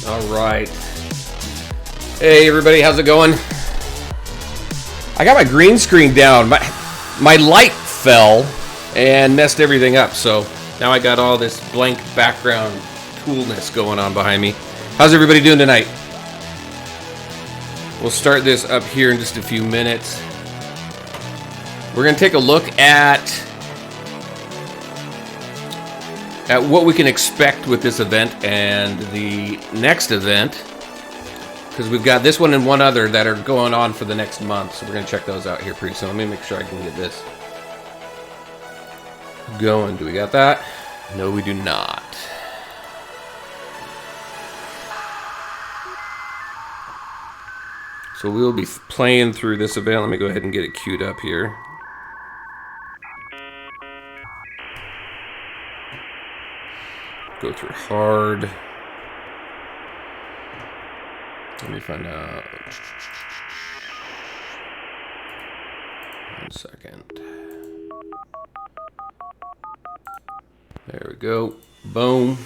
All right. Hey, everybody, how's it going? I got my green screen down. My light fell and messed everything up, so now I got all this blank background coolness going on behind me. How's everybody doing tonight? We'll start this up here in just a few minutes. We're going to take a look at what we can expect with this event and the next event, because we've got this one and one other that are going on for the next month, so we're going to check those out here pretty soon. Let me make sure I can get this going. Do we got that? No, we do not. So we'll be playing through this event. Let me go ahead and get it queued up here. Go through hard. Let me find out. 1 second. There we go. Boom.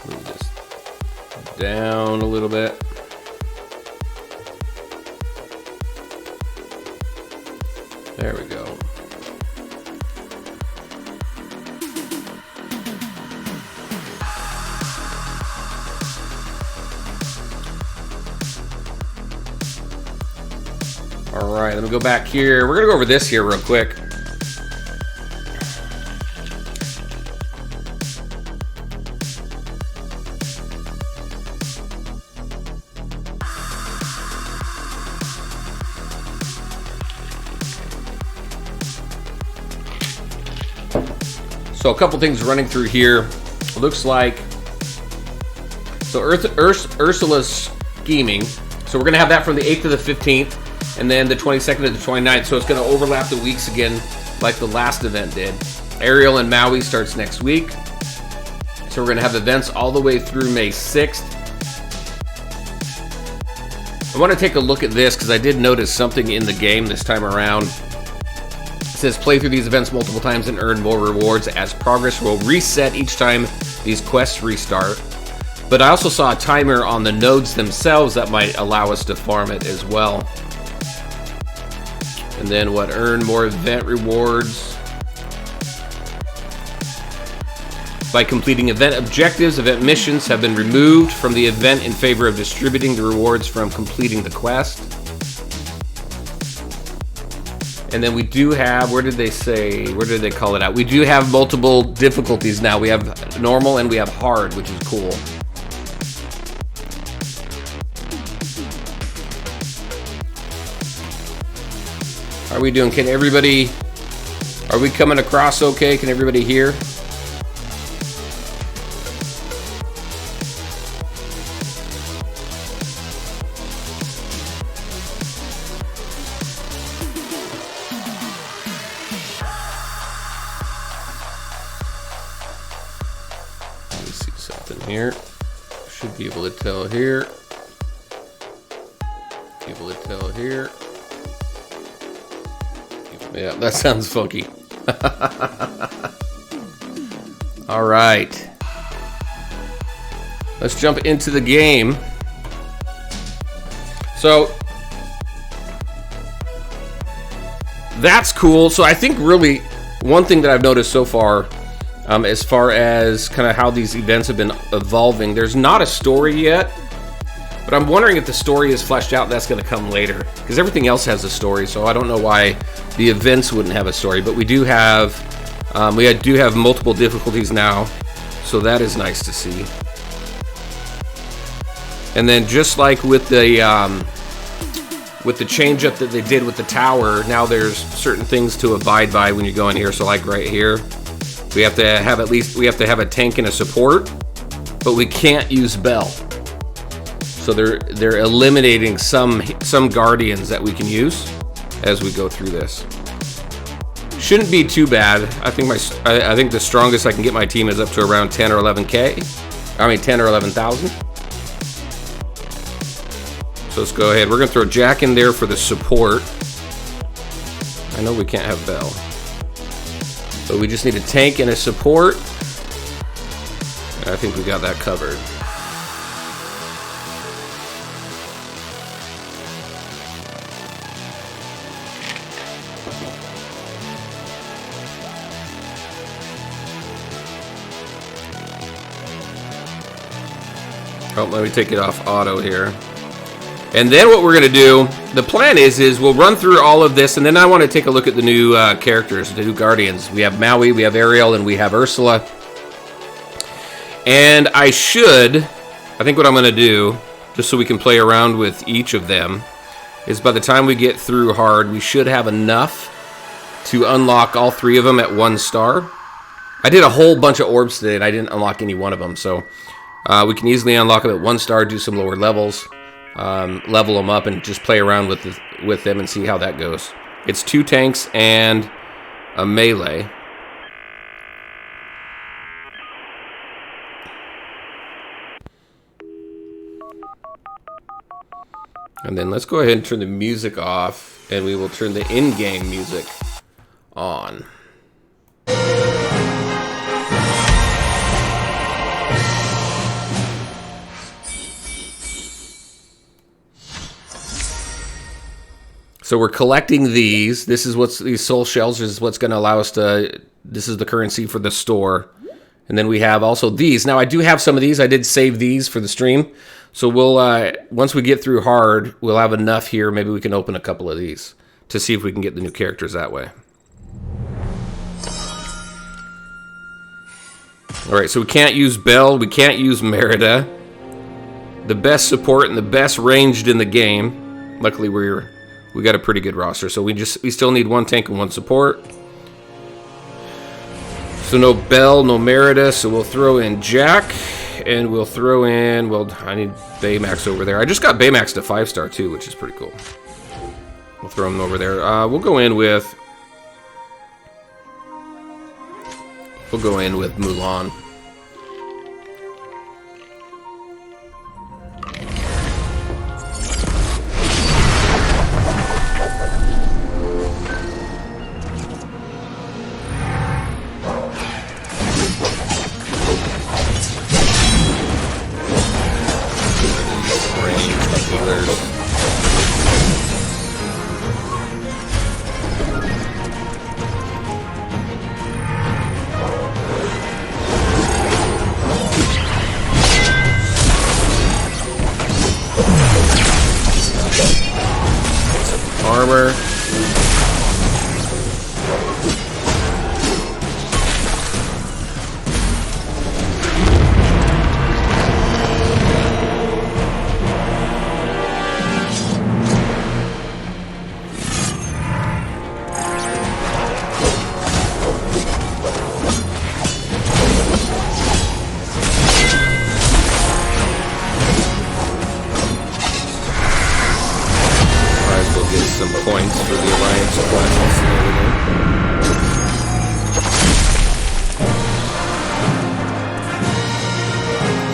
Move this down a little bit. There we go. All right, let me go back here. We're going to go over this here real quick. So a couple things running through here. It looks like, so Ursula's scheming. So we're going to have that from the 8th to the 15th. And then the 22nd to the 29th, so it's going to overlap the weeks again like the last event did. Ariel and Maui starts next week. So we're going to have events all the way through May 6th. I want to take a look at this because I did notice something in the game this time around. It says play through these events multiple times and earn more rewards as progress will reset each time these quests restart. But I also saw a timer on the nodes themselves that might allow us to farm it as well. And then what? Earn more event rewards by completing event objectives. Event missions have been removed from the event in favor of distributing the rewards from completing the quest. And then we do have, where did they say, where did they call it out? We do have multiple difficulties now. We have normal and we have hard, which is cool. How are we doing? Can everybody, are we coming across okay? Can everybody hear? Let me see something here. Should be able to tell here. Be able to tell here. Yeah, that sounds funky. All right. Let's jump into the game. So that's cool. So I think really one thing that I've noticed so far, as far as kind of how these events have been evolving, there's not a story yet. But I'm wondering if the story is fleshed out. That's going to come later because everything else has a story. So I don't know why the events wouldn't have a story. But we do have multiple difficulties now, so that is nice to see. And then just like with the change up that they did with the tower, now there's certain things to abide by when you go in here. So like right here, we have to have a tank and a support, but we can't use Bell. So they're eliminating some guardians that we can use as we go through this. Shouldn't be too bad. I think the strongest I can get my team is up to around 10 or 11k. I mean 10 or 11,000. So let's go ahead. We're gonna throw Jack in there for the support. I know we can't have Bell. But we just need a tank and a support. I think we got that covered. Oh, let me take it off auto here. And then what we're going to do, the plan is we'll run through all of this, and then I want to take a look at the new characters, the new Guardians. We have Maui, we have Ariel, and we have Ursula. And I think what I'm going to do, just so we can play around with each of them, is by the time we get through hard, we should have enough to unlock all 3 of them at 1 star. I did a whole bunch of orbs today, and I didn't unlock any one of them, so we can easily unlock them at 1 star, do some lower levels, level them up, and just play around with them and see how that goes. It's 2 tanks and a melee. And then let's go ahead and turn the music off, and we will turn the in-game music on. So we're collecting these. This is these soul shells is what's going to allow us to, this is the currency for the store. And then we have also these. Now I do have some of these. I did save these for the stream. So we'll, once we get through hard, we'll have enough here. Maybe we can open a couple of these to see if we can get the new characters that way. All right, so we can't use Belle. We can't use Merida. The best support and the best ranged in the game. Luckily, we got a pretty good roster. So we still need 1 tank and 1 support. So no Belle, no Merida. So we'll throw in Jack. And we'll throw in, well, I need Baymax over there. I just got Baymax to 5-star too, which is pretty cool. We'll throw him over there. We'll go in with Mulan. Armor. Some points for the Alliance classes and everything.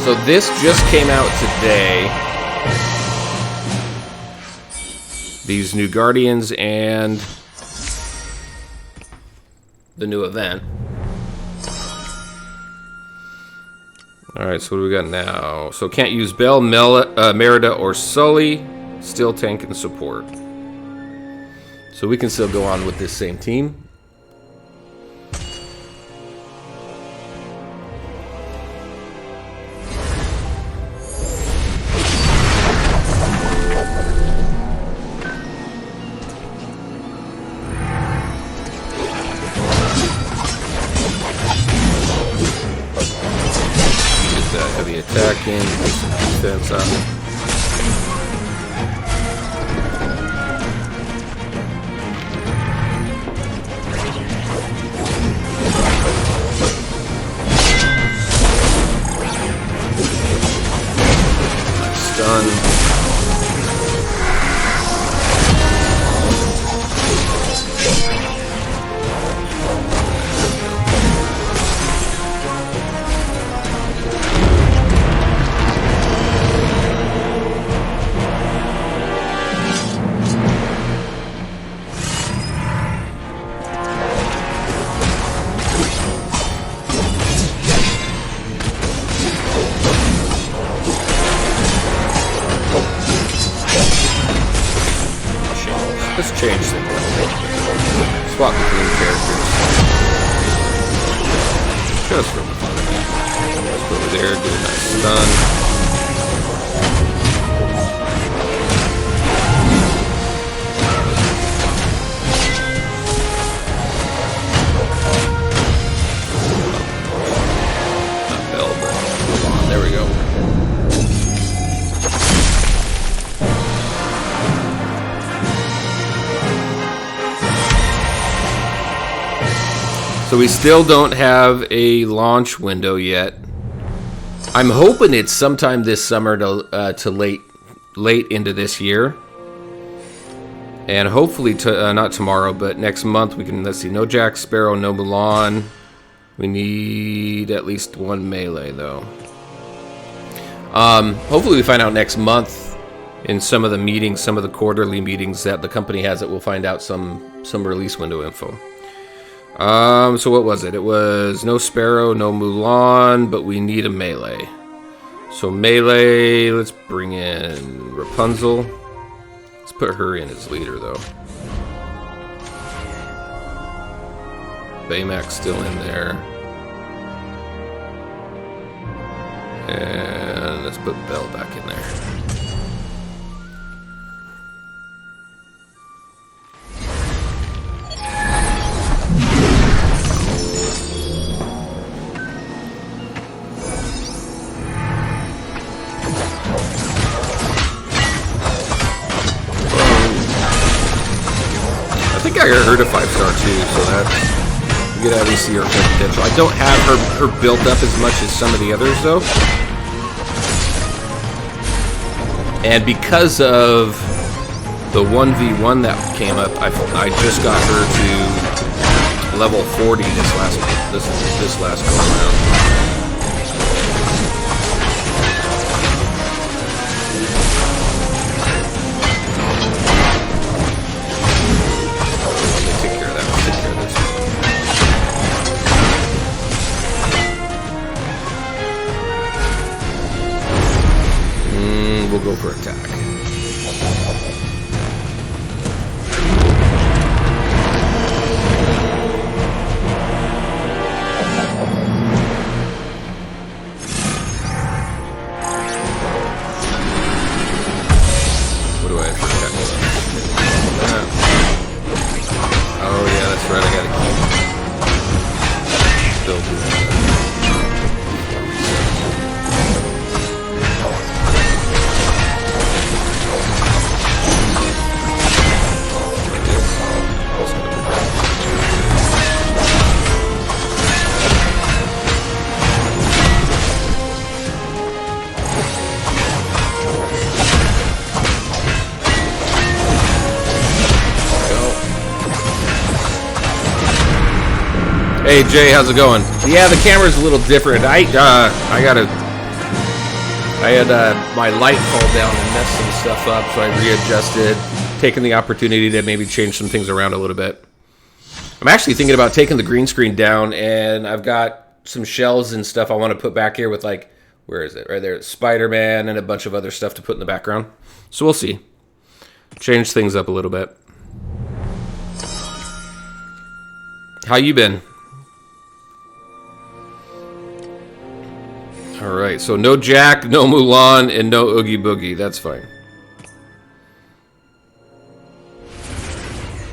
So this just came out today. These new Guardians and the new event. Alright, so what do we got now? So can't use Belle, Merida, or Sully. Still tank and support. So we can still go on with this same team. Get that heavy attack in, get some defense up. So we still don't have a launch window yet. I'm hoping it's sometime this summer to late into this year. And hopefully, not tomorrow, but next month we can, let's see, no Jack Sparrow, no Mulan. We need at least one melee, though. Hopefully we find out next month in some of the meetings, some of the quarterly meetings that the company has, that we'll find out some release window info. So what was it? It was no Sparrow, no Mulan, but we need a melee. So melee, let's bring in Rapunzel. Let's put her in as leader, though. Baymax's still in there. And let's put Belle back in there. I think I heard a 5-star too, so that's, you get at least see her potential. I don't have her built up as much as some of the others, though. And because of the 1v1 that came up, I just got her to level 40 this last go around. We'll go for attack. What do I have for attack? Oh yeah, that's right. I gotta keep building that. Hey Jay, how's it going? Yeah, the camera's a little different. I had my light fall down and mess some stuff up, so I readjusted, taking the opportunity to maybe change some things around a little bit. I'm actually thinking about taking the green screen down, and I've got some shells and stuff I want to put back here with, like, where is it? Right there, Spider-Man and a bunch of other stuff to put in the background. So we'll see. Change things up a little bit. How you been? Alright, so no Jack, no Mulan, and no Oogie Boogie. That's fine.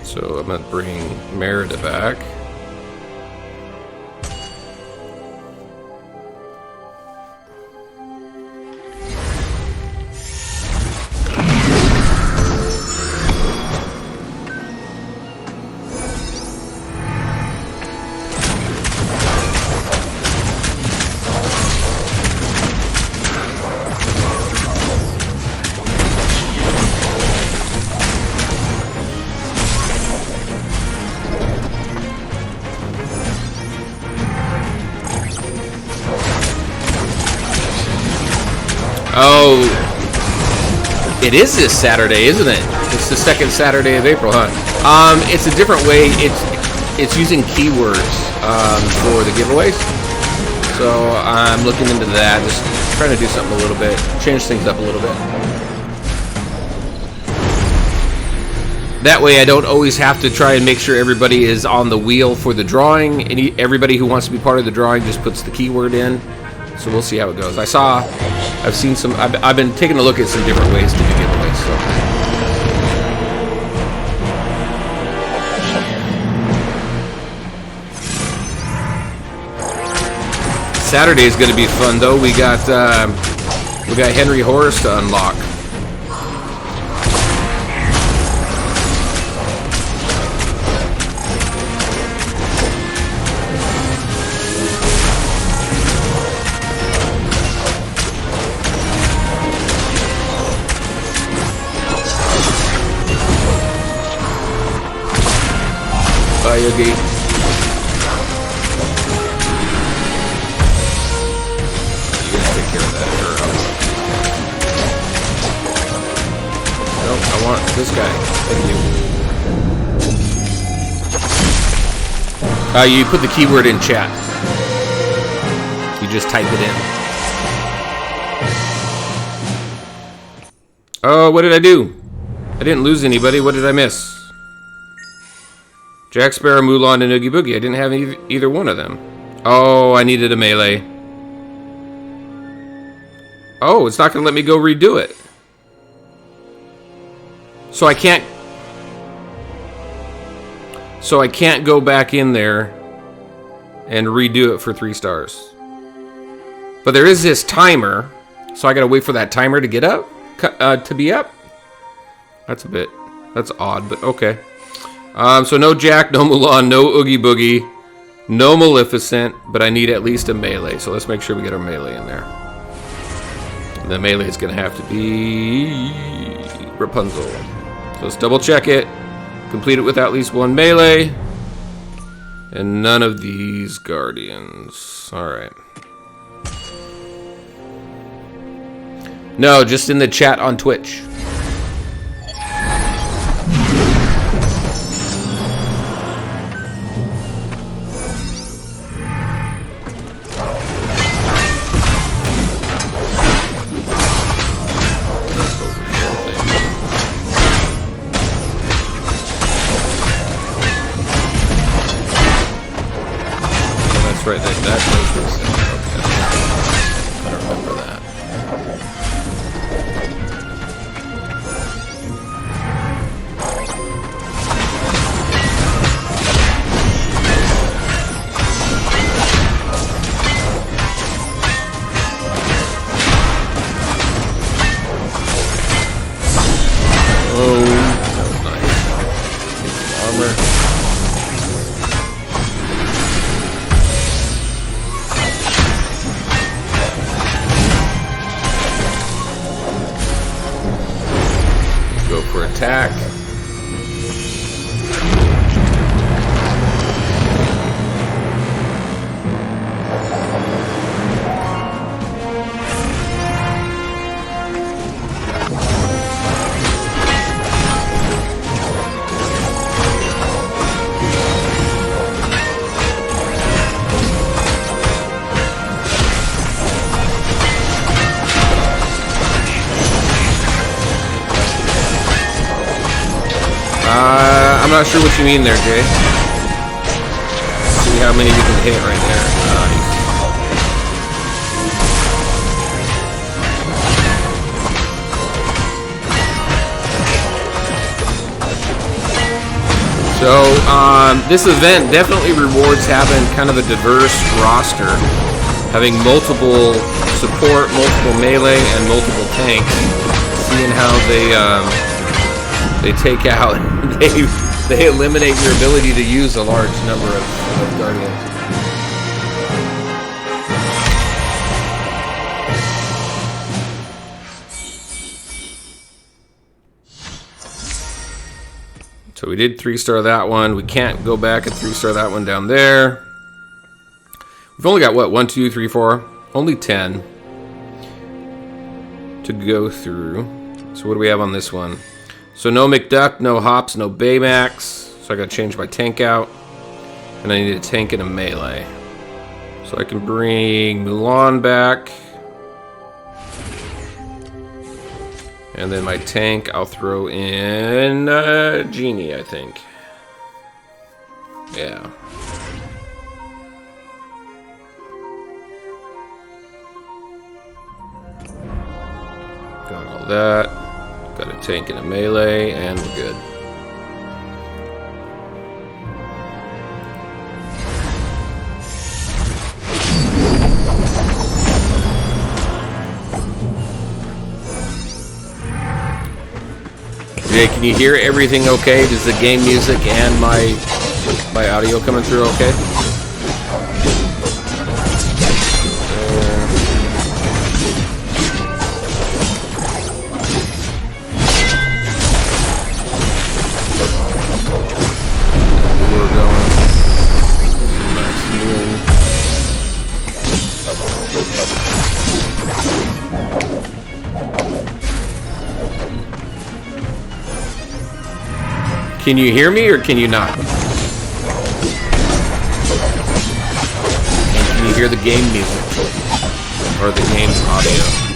So I'm going to bring Merida back. Oh, it is this Saturday, isn't it? It's the second Saturday of April, huh? It's a different way. It's using keywords for the giveaways. So I'm looking into that, just trying to do something a little bit, change things up a little bit. That way I don't always have to try and make sure everybody is on the wheel for the drawing. Everybody who wants to be part of the drawing just puts the keyword in. So we'll see how it goes. I've seen some, I've been taking a look at some different ways to do giveaways, so. Saturday is going to be fun, though. We got Henry Horse to unlock. Oogie. You guys take care of that. Nope, I want this guy. Thank you. You put the keyword in chat. You just type it in. Oh, what did I do? I didn't lose anybody. What did I miss? Jack Sparrow, Mulan, and Oogie Boogie. I didn't have either one of them. Oh, I needed a melee. Oh, it's not going to let me go redo it. So I can't go back in there and redo it for 3 stars. But there is this timer, so I gotta wait for that timer to get up, to be up. That's odd, but okay. So no Jack, no Mulan, no Oogie Boogie, no Maleficent, but I need at least a melee. So let's make sure we get our melee in there. The melee is gonna have to be Rapunzel. So let's double check it. Complete it with at least 1 melee. And none of these guardians. Alright. No, just in the chat on Twitch. Right, that goes for the same. Okay. I don't remember that. Oh, that was nice. Get some armor. For attack. I'm not sure what you mean there, Jay. See how many we can hit right there. Nice. So, this event definitely rewards having kind of a diverse roster. Having multiple support, multiple melee, and multiple tanks. Seeing how they take out, they eliminate your ability to use a large number of guardians. So we did 3-star that one. We can't go back and 3-star that one down there. We've only got, what, 1, 2, 3, 4? Only 10 to go through. So what do we have on this one? So no McDuck, no Hops, no Baymax. So I gotta change my tank out. And I need a tank and a melee. So I can bring Mulan back. And then my tank, I'll throw in Genie, I think. Yeah. Got all that. Got a tank and a melee, and we're good. Jay, can you hear everything okay? Does the game music and my audio coming through okay? We're going. Can you hear me or can you not? And can you hear the game music? Or the game audio?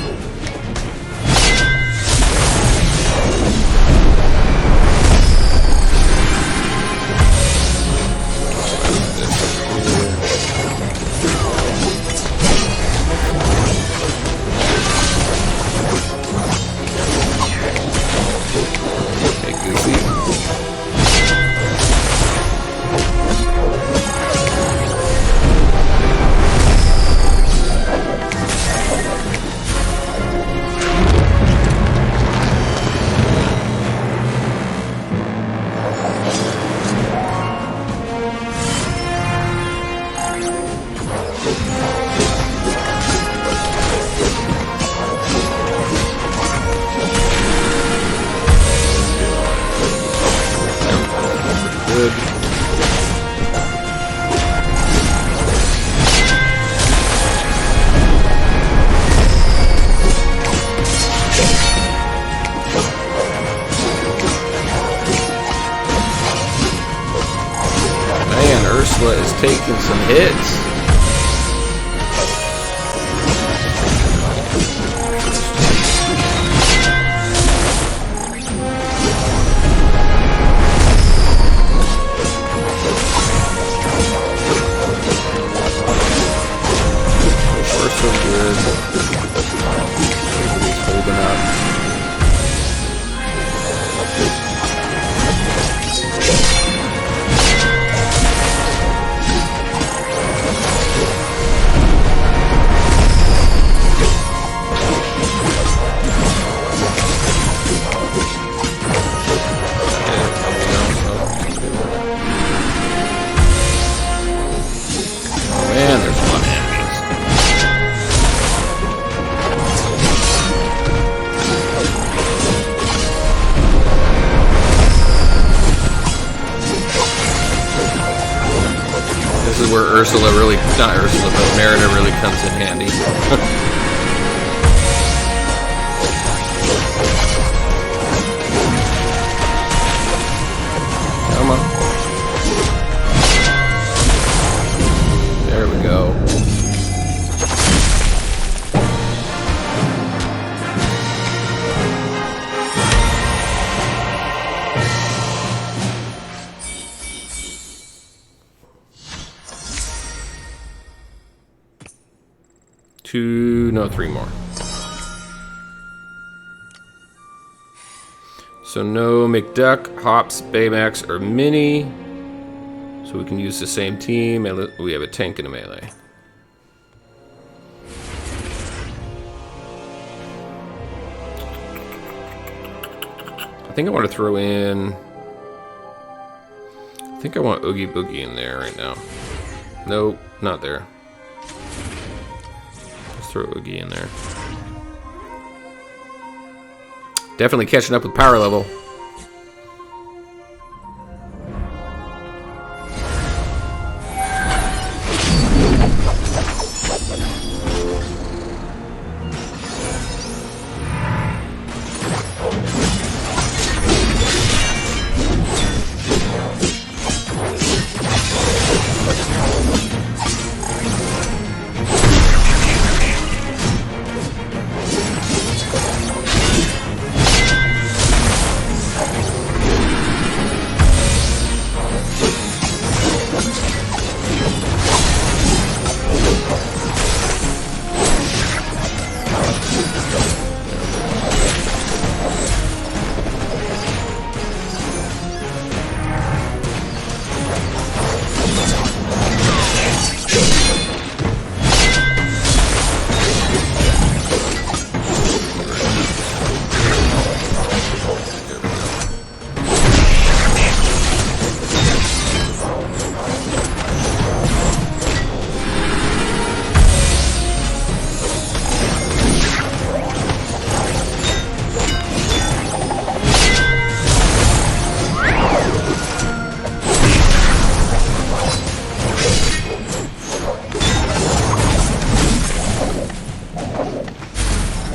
Ursula is taking some hits. So far, so good. Everybody's holding up. Man, there's a lot of enemies. This is where Ursula really, not Ursula, but Merida really comes in handy. Come on. There we go. Three more. So no McDuck, Hops, Baymax, or Minnie. So we can use the same team, and we have a tank and a melee. I think I want to throw in... I think I want Oogie Boogie in there right now. Nope, not there. Let's throw Oogie in there. Definitely catching up with power level.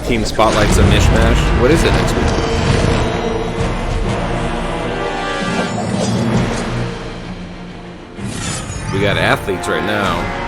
Team Spotlight's a mishmash. What is it next week? We got athletes right now.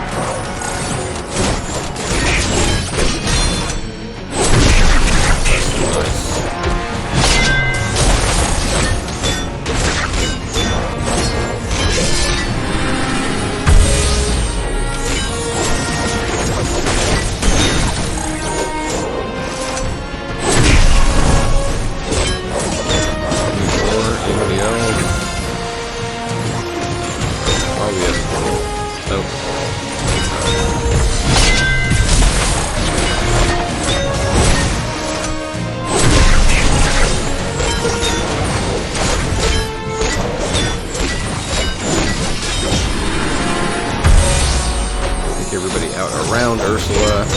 Everybody out around Ursula.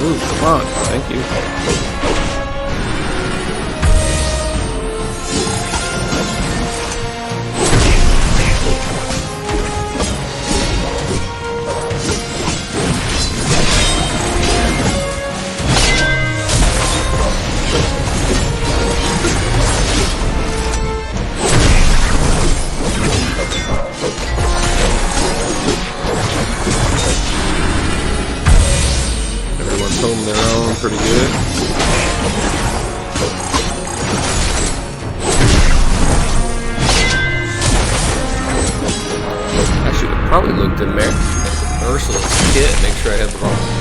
Ooh, come on. Thank you. Home their own pretty good. I should have probably looked in Ursula's kit, make sure I had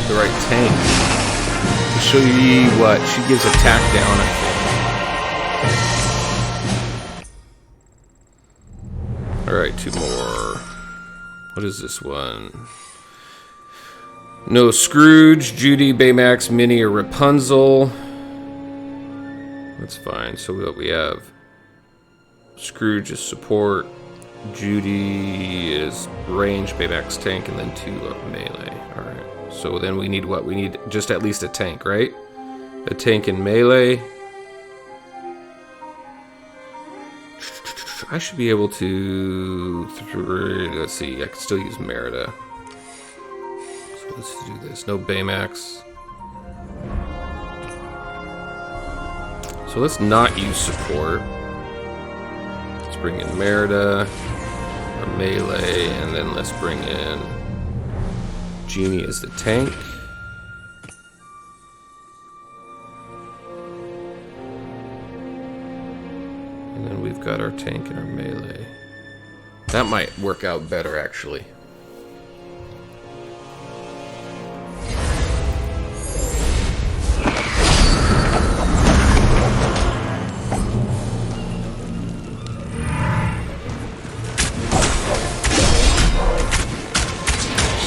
the right tank. To show you what she gives attack down, I think. Alright, 2 more. What is this one? No Scrooge, Judy, Baymax, Minnie, or Rapunzel. That's fine. So what we have, Scrooge is support, Judy is range, Baymax tank, and then 2 of melee. Alright. So then we need what? We need just at least a tank, right? A tank in melee. I should be able to... Let's see, I can still use Merida. Let's do this. No Baymax. So let's not use support. Let's bring in Merida, or melee, and then let's bring in Genie as the tank. And then we've got our tank and our melee. That might work out better, actually.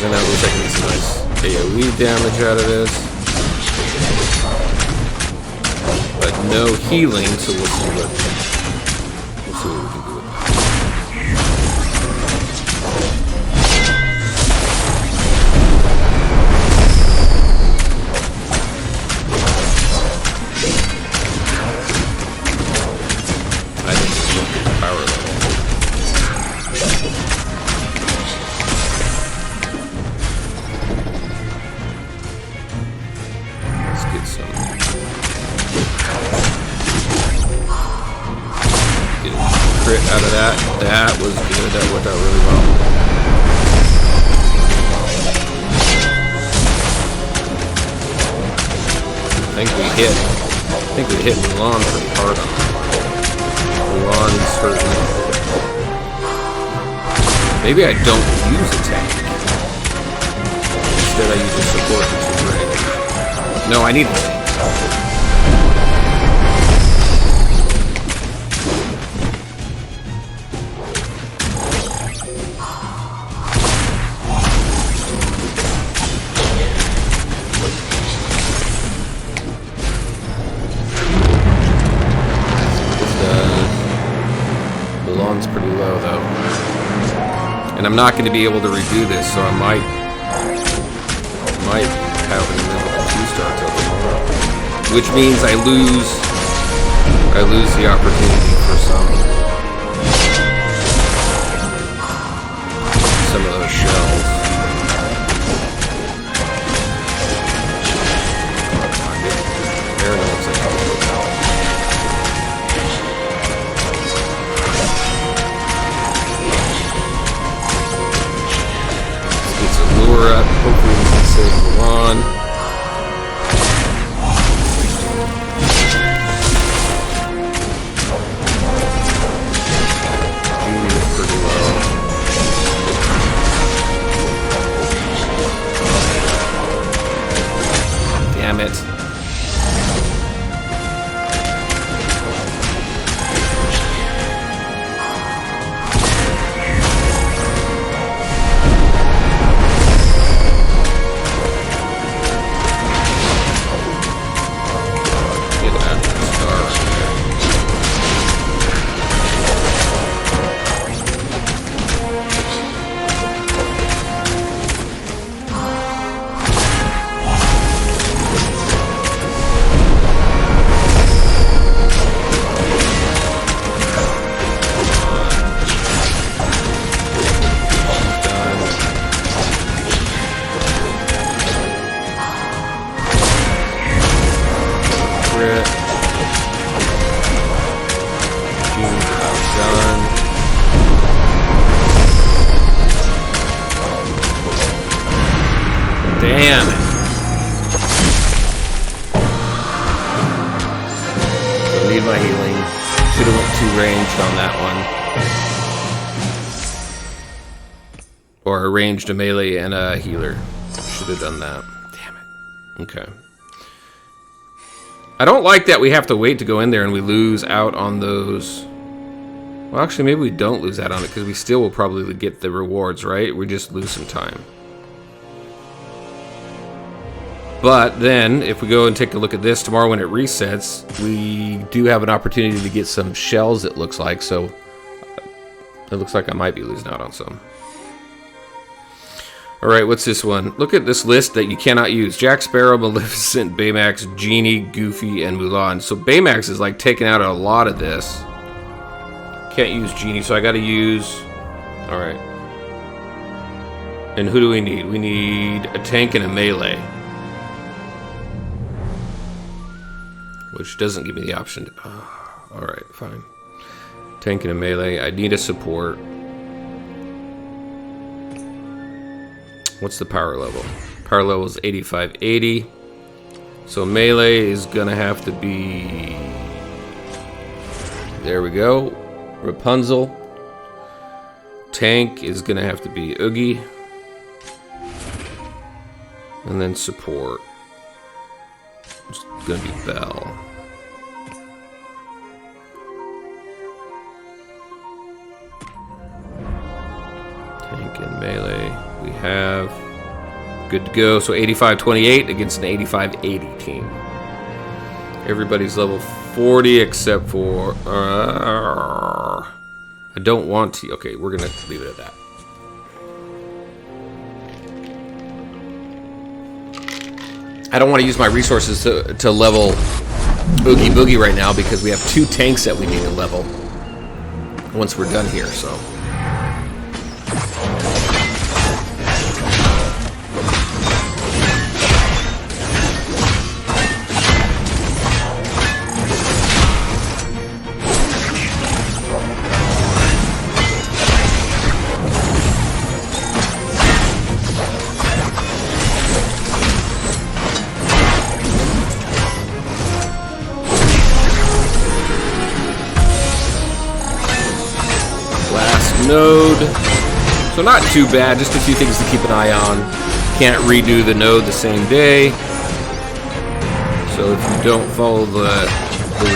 And that looks like we get some nice AoE damage out of this. But no healing, so we'll see what we can do with that. I think it's look at the power level. Out of that. That was good. That worked out really well. I think we hit Mulan pretty hard on Mulan's hurting. Maybe I don't use a tank. Instead, I use a support for 2 range. No, I need a tank. Pretty low though, and I'm not going to be able to redo this, so I might have it in the middle of a 2-star till tomorrow, which means I lose the opportunity for some of those shells. There it looks like I'll go out. Lure up. Hopefully we can save Milan. Genie is pretty low. Damn it. Damn it. Don't need my healing. Should have went 2 ranged on that one. Or ranged a melee and a healer. Should have done that. Damn it. Okay. I don't like that we have to wait to go in there and we lose out on those. Well, actually, maybe we don't lose out on it because we still will probably get the rewards, right? We just lose some time. But then, if we go and take a look at this tomorrow when it resets, we do have an opportunity to get some shells, it looks like. So, it looks like I might be losing out on some. Alright, what's this one? Look at this list that you cannot use. Jack Sparrow, Maleficent, Baymax, Genie, Goofy, and Mulan. So, Baymax is like taking out a lot of this. Can't use Genie, so I gotta use... Alright. And who do we need? We need a tank and a melee. Which doesn't give me the option to... Oh, alright, fine. Tank and a melee. I need a support. What's the power level? Power level is 8580. So melee is gonna have to be... There we go. Rapunzel. Tank is gonna have to be Oogie. And then support. It's gonna be Belle. Tank and melee. We have good to go. So 85-28 against an 85-80 team. Everybody's level 40 except for I don't want to. Okay, we're gonna leave it at that. I don't want to use my resources to level Oogie Boogie right now because we have 2 tanks that we need to level once we're done here, so. Node. So not too bad, just a few things to keep an eye on. can't redo the node the same day. So if you don't follow the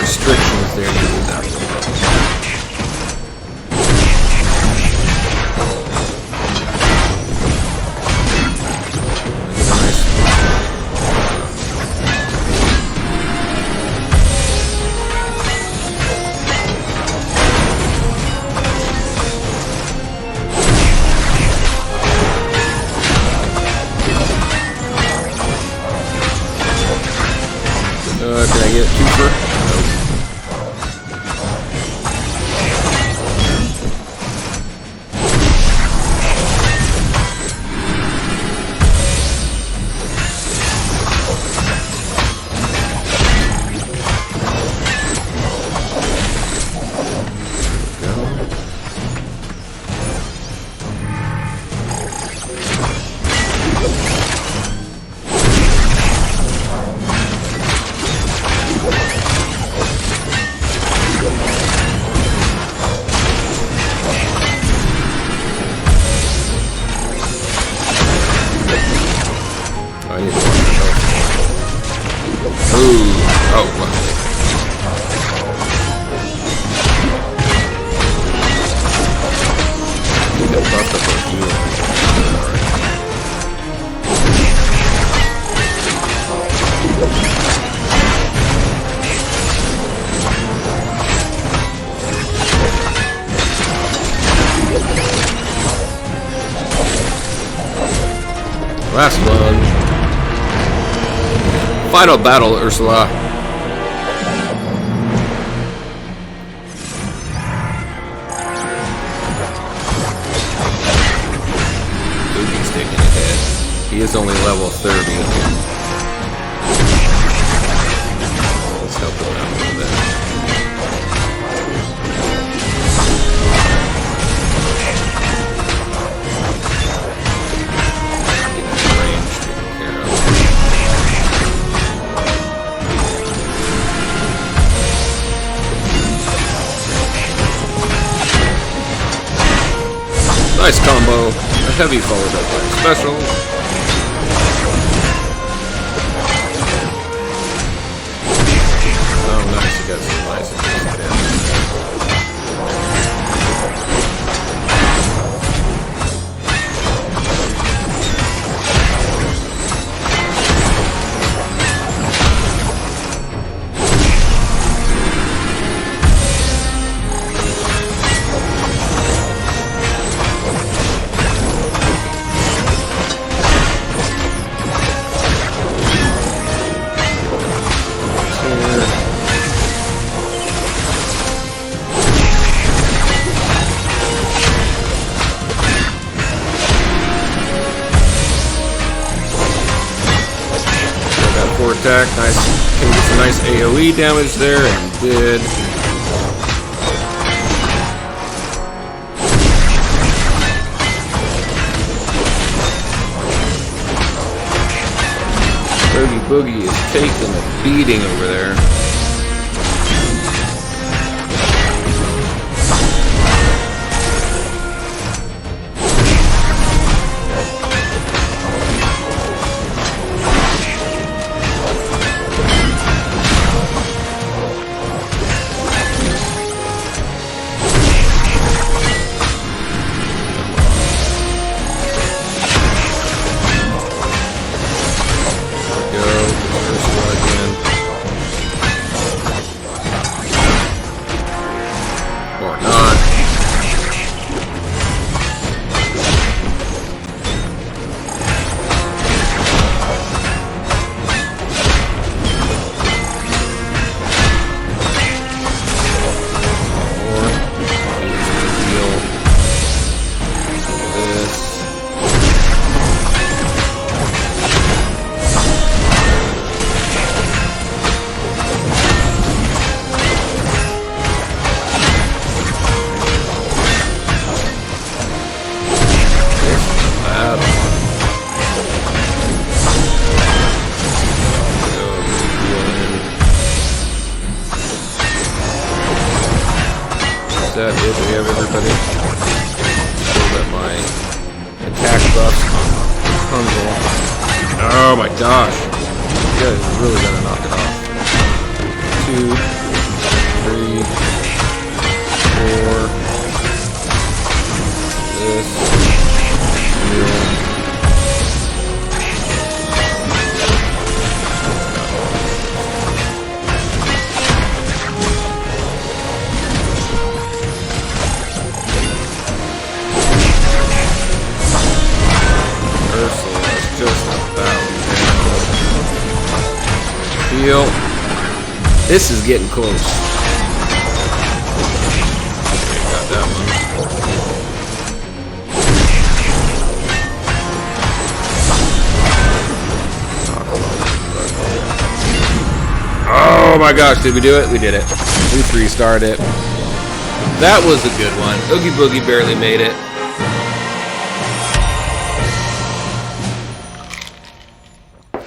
restrictions there, you lose out. Can I get a keeper? Nope. I need to watch the health. Ooh. Oh, what? I think I buffed up our heal. Last one. Final battle, Ursula. Boogie's taking a hit. He is only level 30. Let's help him out a little bit. Nice combo. A heavy followed up by a special. Oh, nice. You got some nice damage. Attack, nice. Can get some nice AoE damage there, and did. Boogie is taking a beating over there. Oh my gosh. You guys really gotta knock it off. 2, 3, 4. This. Yeah. Ursula is just about down. Heal. This is getting close. Okay, got that one. Oh my gosh, did we do it? We did it. We 3-starred it. That was a good one. Oogie Boogie barely made it.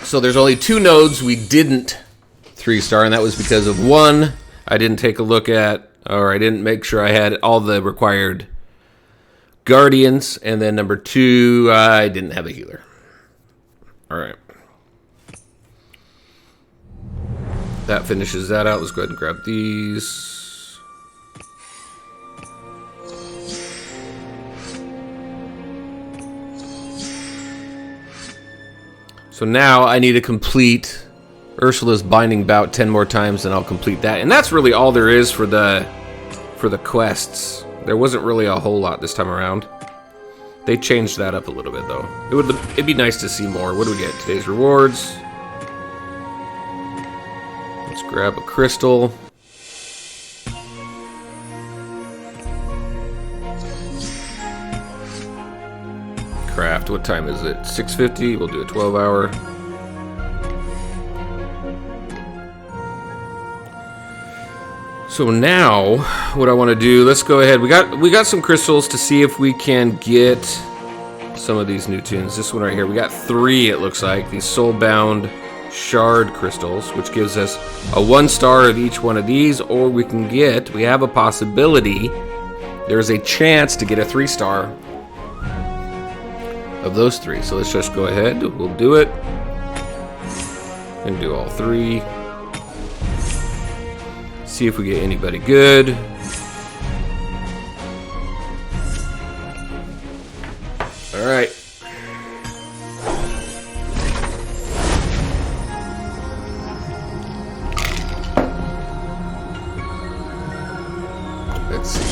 So there's only 2 nodes we didn't 3-star, and that was because of 1, I didn't take a look at, or I didn't make sure I had all the required guardians, and then number 2, I didn't have a healer. Alright. That finishes that out. Let's go ahead and grab these. So now I need to complete Ursula's binding bout 10 more times, and I'll complete that. And that's really all there is for the quests. There wasn't really a whole lot this time around. They changed that up a little bit though. It'd be nice to see more. What do we get? Today's rewards. Let's grab a crystal. Craft. What time is it? 6:50. We'll do a 12-hour. So now, what I want to do, let's go ahead. We got some crystals to see if we can get some of these new tunes. This one right here. We got 3, it looks like. These soul-bound shard crystals, which gives us a 1-star of each one of these, or we have a possibility. There's a chance to get a 3-star of those 3. So let's just go ahead. We'll do it. And do all 3. See if we get anybody good. All right. Let's see.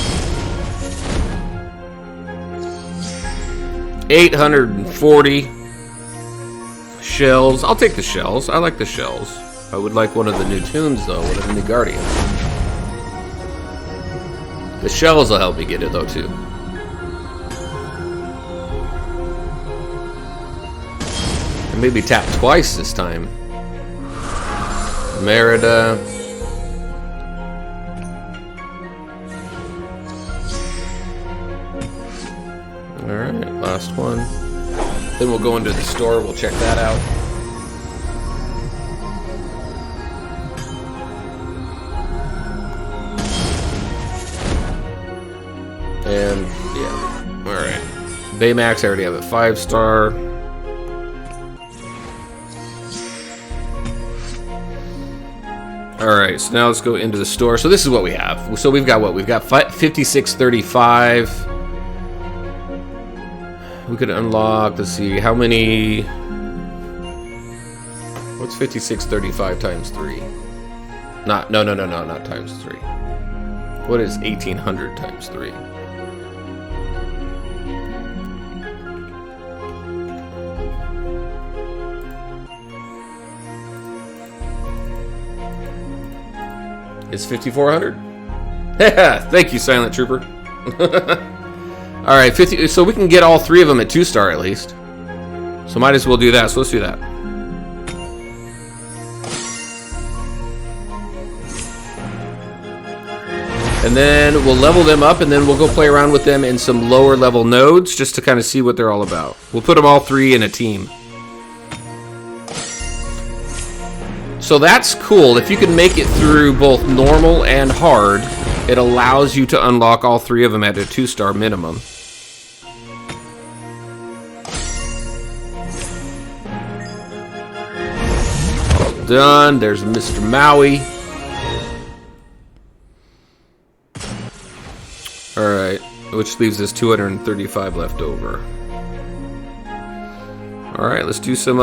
840 shells. I'll take the shells. I like the shells. I would like one of the new tunes, though. One of the new guardians. The shells will help me get it, though, too. And maybe tap twice this time. Merida. Alright, last one. Then we'll go into the store. We'll check that out. And, yeah. Alright. Baymax, I already have a 5-star. Alright, so now let's go into the store. So this is what we have. So we've got what? We've got 5635. We could unlock, let's see, how many... What's 5635 times 3? No, not times 3. What is 1800 times 3? It's 5400. Thank you, Silent Trooper. All right, 50. So we can get all 3 of them at 2-star at least. So might as well do that. So let's do that. And then we'll level them up, and then we'll go play around with them in some lower level nodes just to kind of see what they're all about. We'll put them all 3 in a team. So that's cool. If you can make it through both normal and hard, it allows you to unlock all 3 of them at a 2-star minimum. done. There's Mr. Maui. Alright, which leaves us 235 left over. Alright, let's do some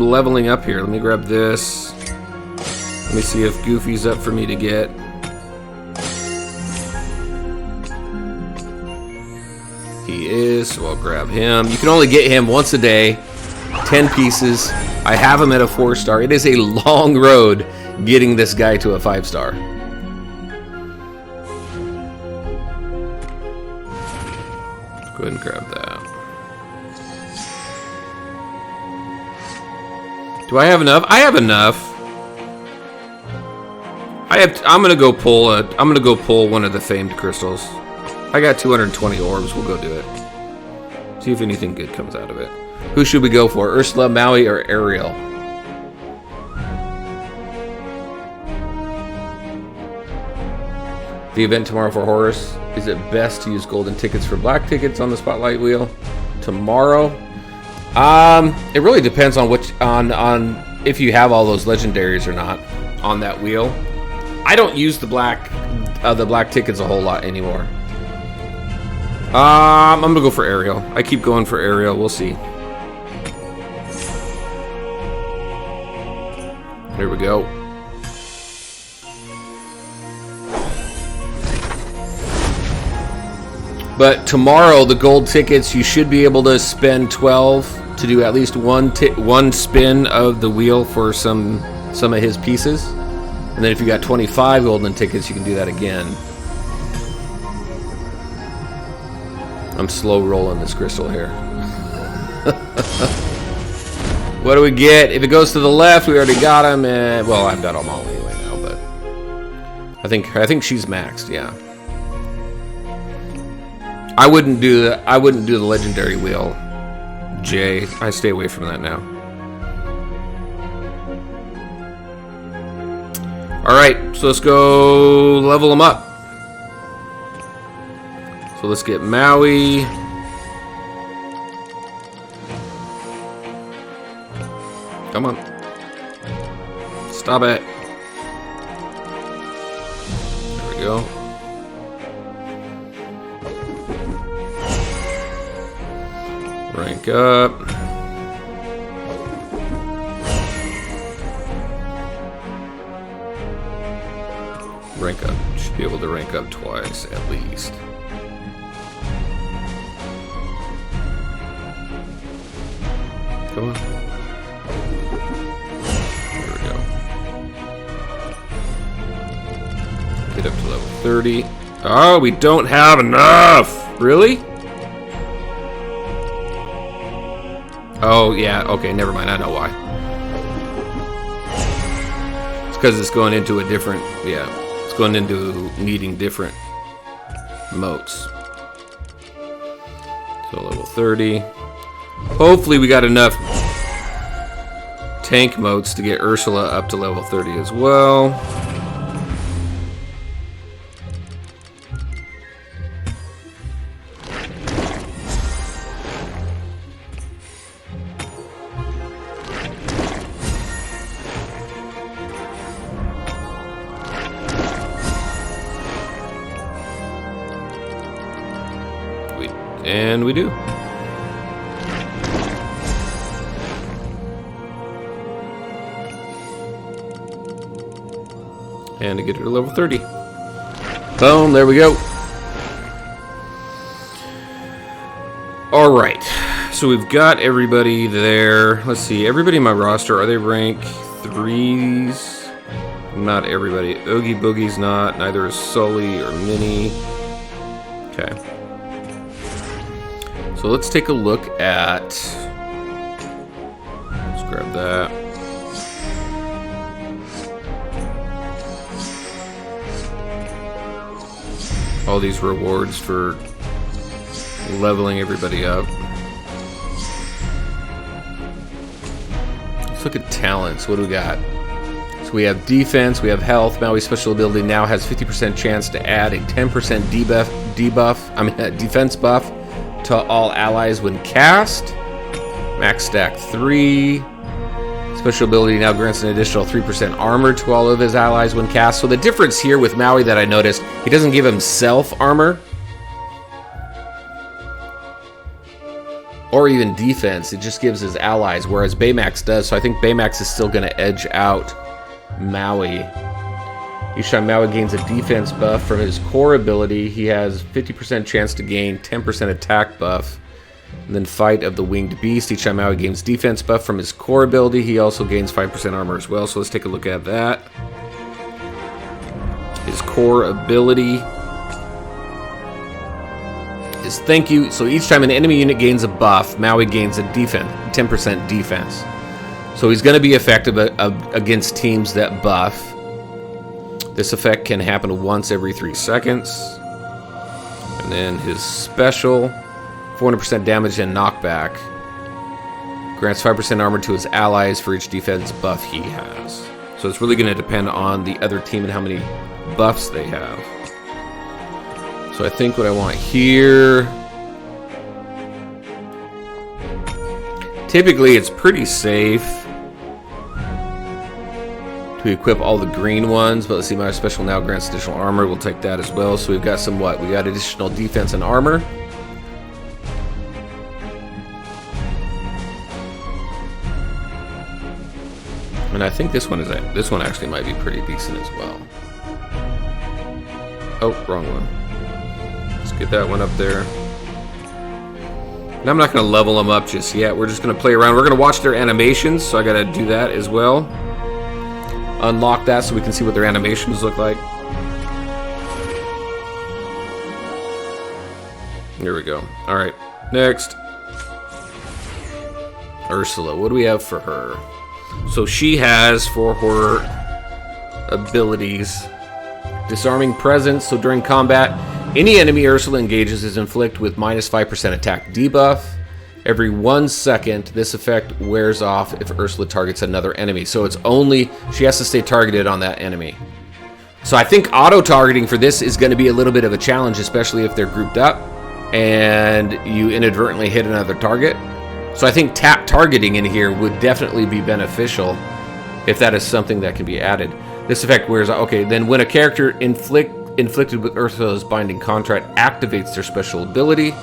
leveling up here. Let me grab this. Let me see if Goofy's up for me to get. He is, so I'll grab him. You can only get him once a day, 10 pieces. I have him at a 4-star. It is a long road getting this guy to a 5-star. Go ahead and grab that. Do I have enough? I have enough. I'm gonna go pull one of the famed crystals. I got 220 orbs. We'll go do it. See if anything good comes out of it. Who should we go for? Ursula, Maui, or Ariel? The event tomorrow for Horus. Is it best to use golden tickets for black tickets on the spotlight wheel? Tomorrow? It really depends on on if you have all those legendaries or not on that wheel. I don't use the black tickets a whole lot anymore. I'm gonna go for Ariel. I keep going for Ariel. We'll see. Here we go. But tomorrow, the gold tickets, you should be able to spend 12 to do at least one spin of the wheel for some of his pieces. And then if you got 25 golden tickets, you can do that again. I'm slow rolling this crystal here. What do we get? If it goes to the left, we already got him. Well, I've got them all anyway now, but I think she's maxed. Yeah. I wouldn't do the legendary wheel, Jay. I stay away from that now. All right, so let's go level them up. So let's get Maui. Come on. Stop it. There we go. Rank up. Rank up. Should be able to rank up twice at least. Come on. There we go. Get up to level 30. Oh, we don't have enough! Really? Oh, yeah, okay, never mind, I know why. It's because it's going into a different, yeah, it's going into needing different motes. So level 30. Hopefully we got enough tank motes to get Ursula up to level 30 as well. And we do. And to get her to level 30. Boom, there we go. Alright, so we've got everybody there. Let's see, everybody in my roster, are they rank 3s? Not everybody. Oogie Boogie's not, neither is Sully or Minnie. Okay. So let's take a look at... Let's grab that. All these rewards for leveling everybody up. Let's look at talents. What do we got? So we have defense, we have health. Maui's special ability now has 50% chance to add a 10% defense buff to all allies when cast. Max stack 3. It's Special ability now grants an additional 3% armor to all of his allies when cast. So the difference here with Maui that I noticed, he doesn't give himself armor. Or even defense. It just gives his allies, whereas Baymax does. So I think Baymax is still going to edge out Maui. Each time Maui gains a defense buff from his core ability, he has 50% chance to gain 10% attack buff. And then Fight of the Winged Beast. Each time Maui gains defense buff from his core ability, he also gains 5% armor as well. So let's take a look at that. His core ability is Thank You. So each time an enemy unit gains a buff, Maui gains a defense, 10% defense. So he's going to be effective against teams that buff. This effect can happen once every 3 seconds. And then his special, 400% damage and knockback. Grants 5% armor to his allies for each defense buff he has. So it's really going to depend on the other team and how many buffs they have. So I think what I want here... Typically it's pretty safe to equip all the green ones, but let's see, my special now grants additional armor. We'll take that as well. So we've got some what? We got additional defense and armor. And I think this one actually might be pretty decent as well. Oh, wrong one. Let's get that one up there. And I'm not going to level them up just yet. We're just going to play around. We're going to watch their animations, so I got to do that as well. Unlock that so we can see what their animations look like. Here we go. All right, next. Ursula. What do we have for her? So she has, for her abilities, Disarming Presence. So during combat, any enemy Ursula engages is inflicted with minus 5% attack debuff. Every 1 second, this effect wears off if Ursula targets another enemy. So it's only, she has to stay targeted on that enemy. So I think auto-targeting for this is going to be a little bit of a challenge, especially if they're grouped up and you inadvertently hit another target. So I think tap targeting in here would definitely be beneficial if that is something that can be added. This effect wears off. Okay, then when a character inflicted with Ursula's Binding Contract activates their special ability,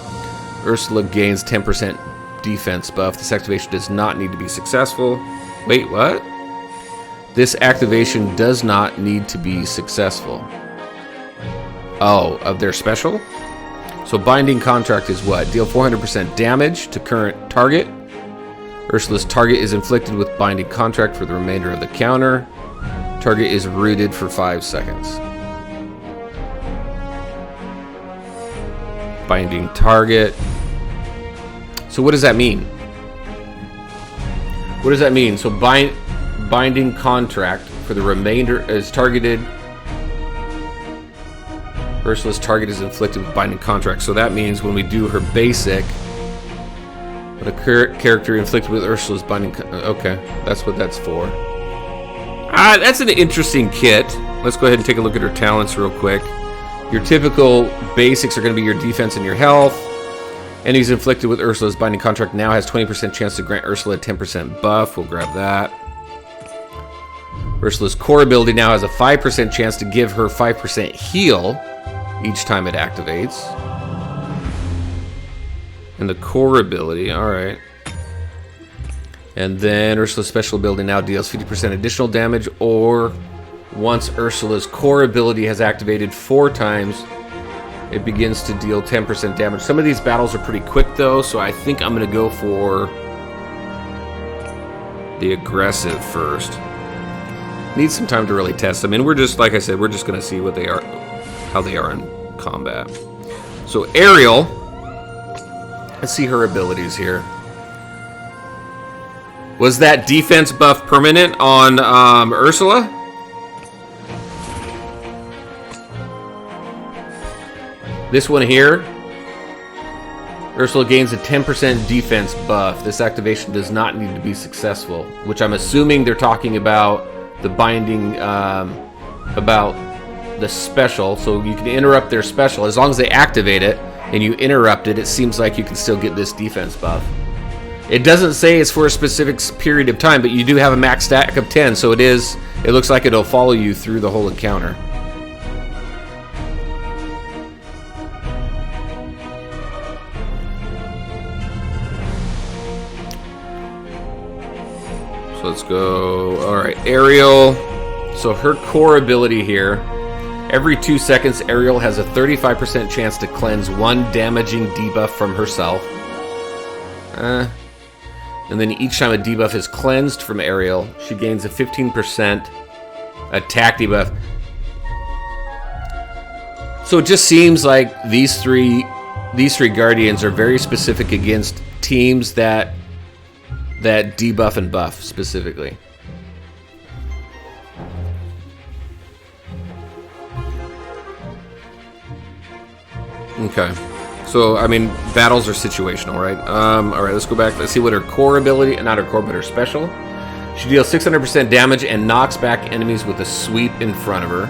Ursula gains 10% defense buff. This activation does not need to be successful. Wait, what? This activation does not need to be successful. Oh, of their special? So Binding Contract is what? Deal 400% damage to current target. Ursula's target is inflicted with Binding Contract for the remainder of the counter. Target is rooted for 5 seconds. Binding target. So what does that mean? What does that mean? So Binding Contract for the remainder is targeted. Ursula's target is inflicted with Binding Contract. So that means when we do her basic, when a character inflicted with Ursula's Binding okay, that's what that's for. That's an interesting kit. Let's go ahead and take a look at her talents real quick. Your typical basics are going to be your defense and your health. Enemies inflicted with Ursula's Binding Contract now has 20% chance to grant Ursula a 10% buff. We'll grab that. Ursula's core ability now has a 5% chance to give her 5% heal each time it activates. And the core ability, alright. And then Ursula's special ability now deals 50% additional damage, or once Ursula's core ability has activated 4 times, it begins to deal 10% damage. Some of these battles are pretty quick though, so I think I'm going to go for the aggressive first. Need some time to really test them. And we're just, like I said, we're just going to see what they are, how they are in combat. So Ariel, let's see her abilities here. Was that defense buff permanent on Ursula? This one here, Ursula gains a 10% defense buff. This activation does not need to be successful, which I'm assuming they're talking about the binding, about the special. So you can interrupt their special. As long as they activate it and you interrupt it, it seems like you can still get this defense buff. It doesn't say it's for a specific period of time, but you do have a max stack of 10, so it looks like it'll follow you through the whole encounter. So let's go. Alright, Ariel. So her core ability here, every 2 seconds, Ariel has a 35% chance to cleanse one damaging debuff from herself. And then each time a debuff is cleansed from Ariel, she gains a 15% attack debuff. So it just seems like these three Guardians are very specific against teams that debuff and buff specifically. Okay. So, I mean, battles are situational, right? Alright, let's go back. Let's see what her core ability, not her core, but her special. She deals 600% damage and knocks back enemies with a sweep in front of her.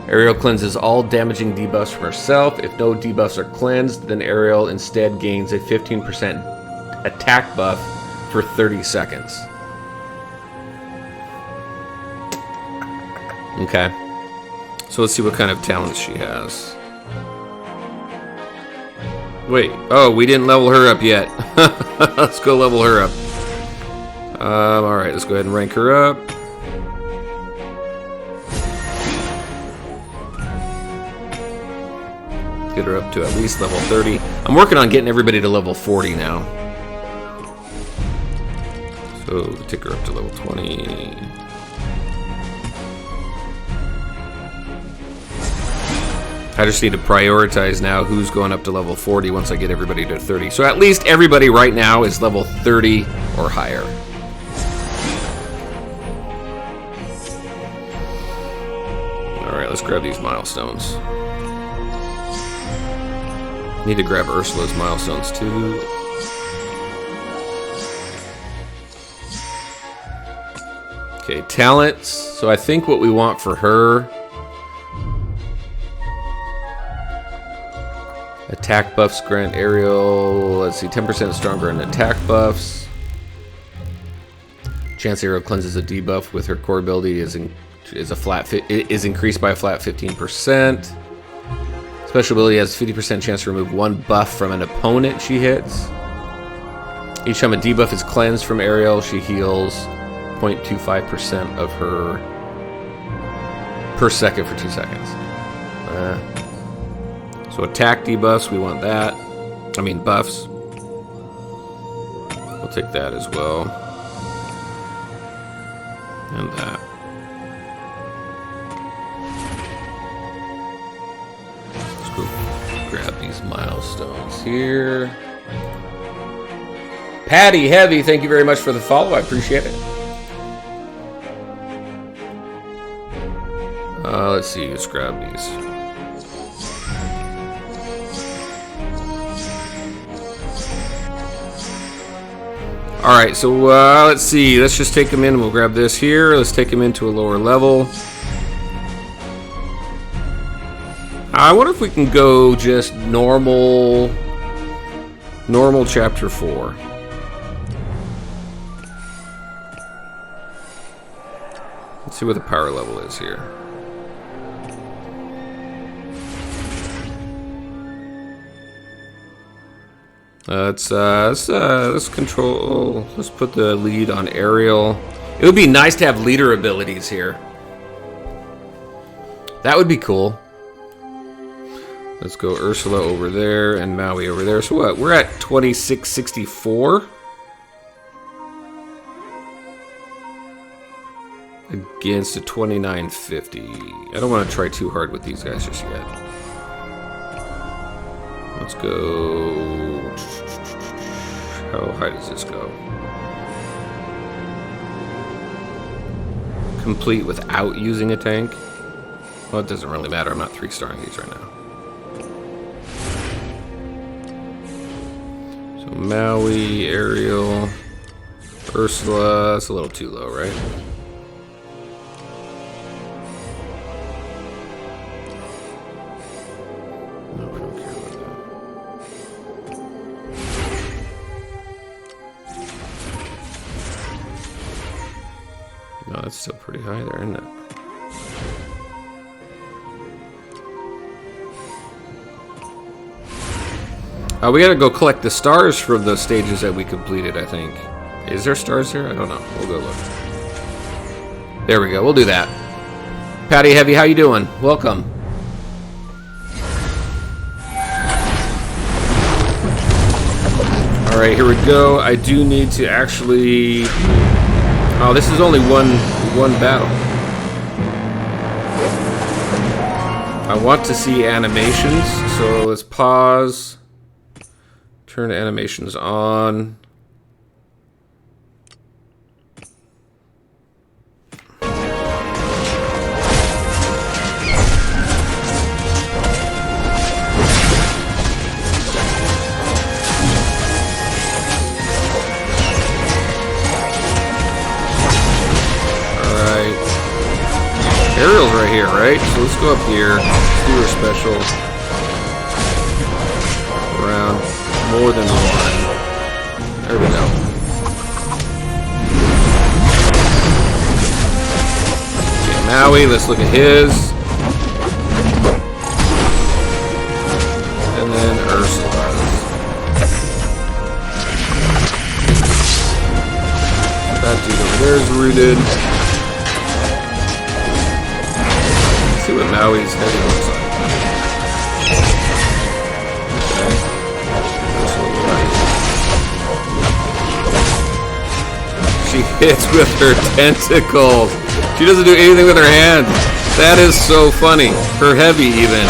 Ariel cleanses all damaging debuffs from herself. If no debuffs are cleansed, then Ariel instead gains a 15% attack buff for 30 seconds. Okay. So let's see what kind of talents she has. Wait, oh, we didn't level her up yet. Let's go level her up. Alright, let's go ahead and rank her up. Get her up to at least level 30. I'm working on getting everybody to level 40 now. So, take her up to level 20. I just need to prioritize now who's going up to level 40 once I get everybody to 30. So at least everybody right now is level 30 or higher. Alright, let's grab these milestones. Need to grab Ursula's milestones too. Okay, talents. So I think what we want for her... Attack buffs grant Ariel, let's see, 10% stronger in attack buffs. Chance Ariel cleanses a debuff with her core ability is increased by a flat 15%. Special ability has 50% chance to remove one buff from an opponent she hits. Each time a debuff is cleansed from Ariel, she heals 0.25% of her per second for 2 seconds. So attack debuffs, we want that. I mean buffs. We'll take that as well. And that. Let's go grab these milestones here. Patty Heavy, thank you very much for the follow. I appreciate it. Let's see, let's grab these. Alright, so let's see. Let's just take them in. We'll grab this here. Let's take them into a lower level. I wonder if we can go just normal chapter 4. Let's see what the power level is here. Let's control. Let's put the lead on Ariel. It would be nice to have leader abilities here. That would be cool. Let's go Ursula over there and Maui over there. So what? We're at 2664 against a 2950. I don't want to try too hard with these guys just yet. Let's go. How high does this go? Complete without using a tank? Well, it doesn't really matter. I'm not 3-starring these right now. So Maui, Ariel, Ursula. That's a little too low, right? No, that's still pretty high there, isn't it? We gotta go collect the stars from the stages that we completed, I think. Is there stars here? I don't know. We'll go look. There we go. We'll do that. Patty Heavy, how you doing? Welcome. Alright, here we go. I do need to actually... Oh, this is only one battle. I want to see animations, so let's pause. Turn the animations on. Ariel's right here, right? So let's go up here. Let's do her special. Around more than one. There we go. Okay, Maui, let's look at his. And then Ursula. That dude over there is rooted. See what Maui's head looks like. Okay. She hits with her tentacles. She doesn't do anything with her hands. That is so funny. Her heavy even.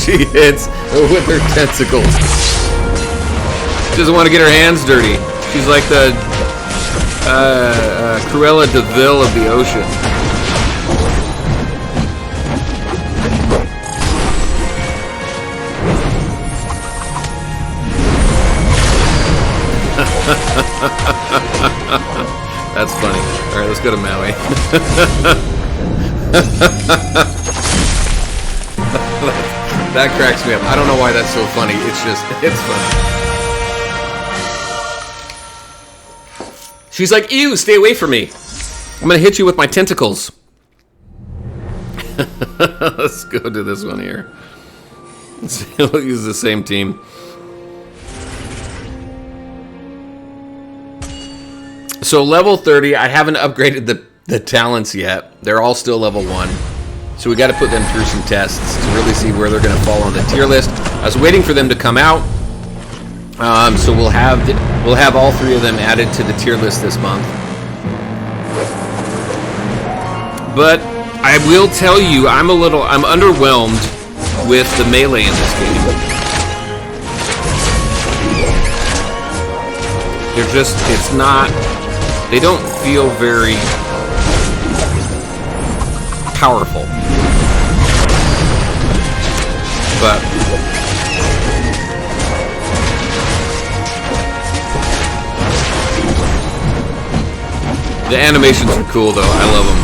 She hits with her tentacles. She doesn't want to get her hands dirty. She's like the Cruella de Vil of the ocean. That's funny. Alright, let's go to Maui. That cracks me up. I don't know why that's so funny. It's funny. She's like, ew, stay away from me. I'm gonna hit you with my tentacles. Let's go to this one here. We'll use the same team. So level 30, I haven't upgraded the talents yet. They're all still level 1. So we got to put them through some tests to really see where they're going to fall on the tier list. I was waiting for them to come out. So we'll have all 3 of them added to the tier list this month. But I will tell you, I'm underwhelmed with the melee in this game. They don't feel very powerful. But the animations are cool, though. I love them.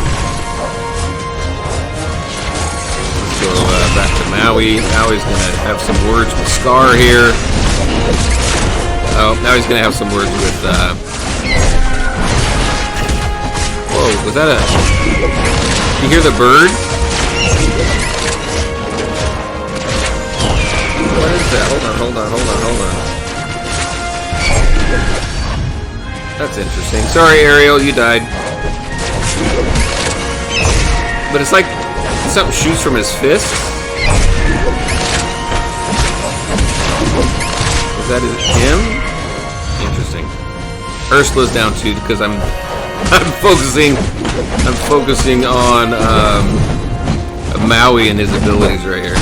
Let's go back to Maui. Maui's gonna have some words with Scar here. Oh, now he's gonna have some words with. Whoa, was that a? You hear the bird? What is that? Hold on. That's interesting. Sorry, Ariel, you died. But it's like something shoots from his fist. Is that him? Interesting. Ursula's down too because I'm focusing on Maui and his abilities right here.